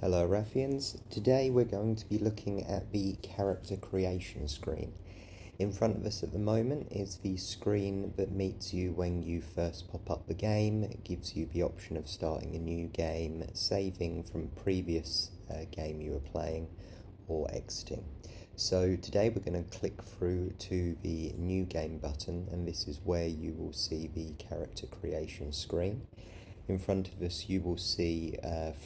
Hello Arathians, today we're going to be looking at the character creation screen. In front of us at the moment is the screen that meets you when you first pop up the game. It gives you the option of starting a new game, saving from previous game you were playing, or exiting. So today we're going to click through to the new game button, and this is where you will see the character creation screen. In front of us you will see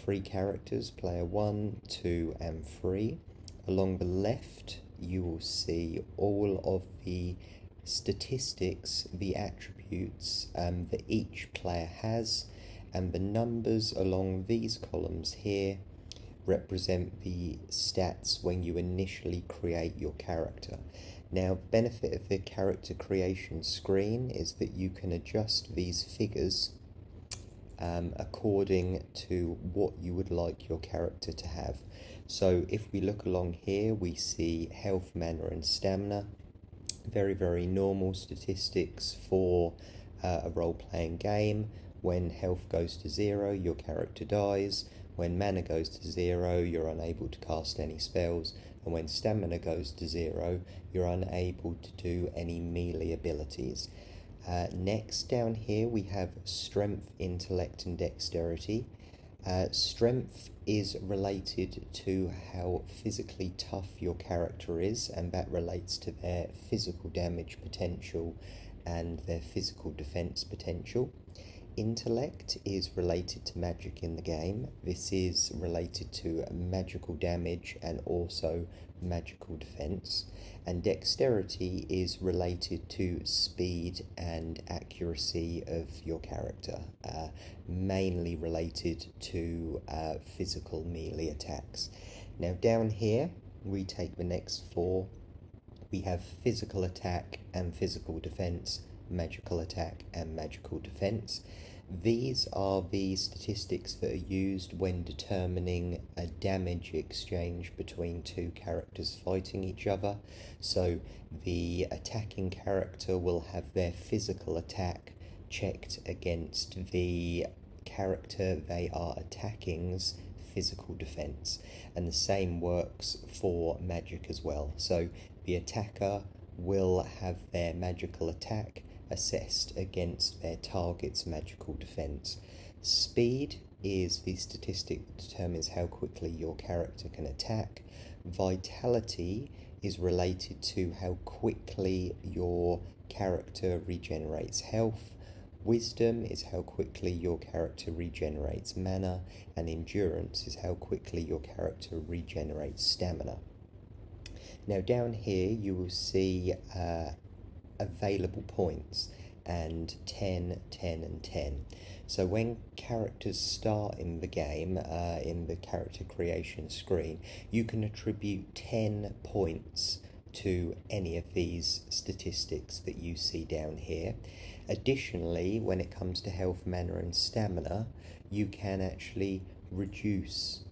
three characters, player 1, 2 and 3. Along the left you will see all of the statistics, the attributes that each player has, and the numbers along these columns here represent the stats when you initially create your character. Now, the benefit of the character creation screen is that you can adjust these figures according to what you would like your character to have. So if we look along here, we see health, mana and stamina. Very normal statistics for a role-playing game. When health goes to 0, your character dies. When mana goes to 0, you're unable to cast any spells. And when stamina goes to 0, you're unable to do any melee abilities. Next, down here we have strength, intellect and dexterity. Strength is related to how physically tough your character is, and that relates to their physical damage potential and their physical defense potential. Intellect is related to magic in the game. This is related to magical damage and also magical defense. And dexterity is related to speed and accuracy of your character, mainly related to physical melee attacks. Now down here we take the next four. We have physical attack and physical defense, magical attack and magical defense. These are the statistics that are used when determining a damage exchange between two characters fighting each other. So the attacking character will have their physical attack checked against the character they are attacking's physical defense, and the same works for magic as well. So the attacker will have their magical attack assessed against their target's magical defense. Speed is the statistic that determines how quickly your character can attack. Vitality is related to how quickly your character regenerates health. Wisdom is how quickly your character regenerates mana, and endurance is how quickly your character regenerates stamina. Now down here you will see available points, and 10, 10 and 10. So when characters start in the game, in the character creation screen, you can attribute 10 points to any of these statistics that you see down here. Additionally, when it comes to health, mana and stamina, you can actually reduce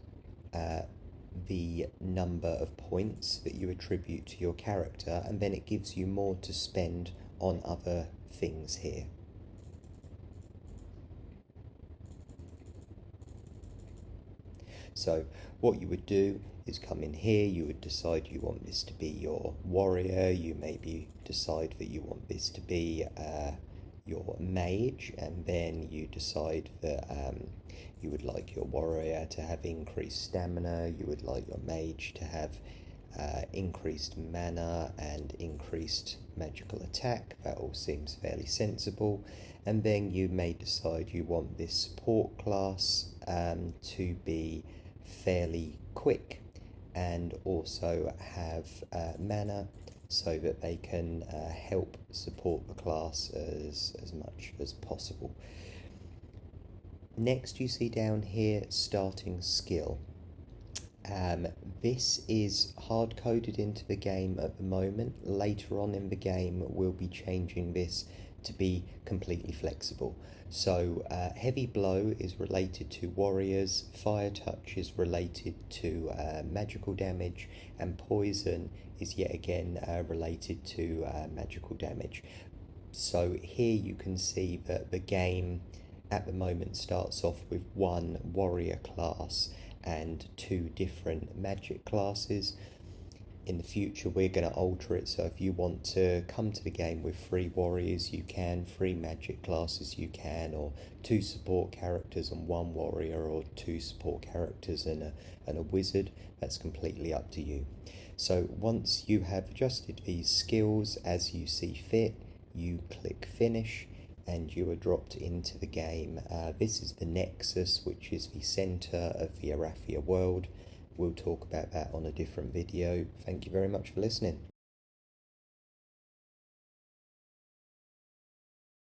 the number of points that you attribute to your character, and then it gives you more to spend on other things here. So what you would do is come in here, you would decide you want this to be your warrior, you maybe decide that you want this to be your mage, and then you decide that you would like your warrior to have increased stamina, you would like your mage to have increased mana and increased magical attack. That all seems fairly sensible. And then you may decide you want this support class to be fairly quick and also have mana, so that they can help support the class as much as possible. Next you see down here starting skill. This is hard-coded into the game at the moment. Later on in the game we'll be changing this to be completely flexible. So heavy blow is related to warriors, fire touch is related to magical damage, and poison is yet again related to magical damage. So here you can see that the game at the moment starts off with one warrior class and 2 different magic classes. In the future, we're going to alter it, so if you want to come to the game with 3 warriors, you can, 3 magic classes, you can, or 2 support characters and 1 warrior, or 2 support characters and a wizard. That's completely up to you. So once you have adjusted these skills as you see fit, you click finish and you are dropped into the game. This is the Nexus, which is the centre of the Arathia world. We'll talk about that on a different video. Thank you very much for listening.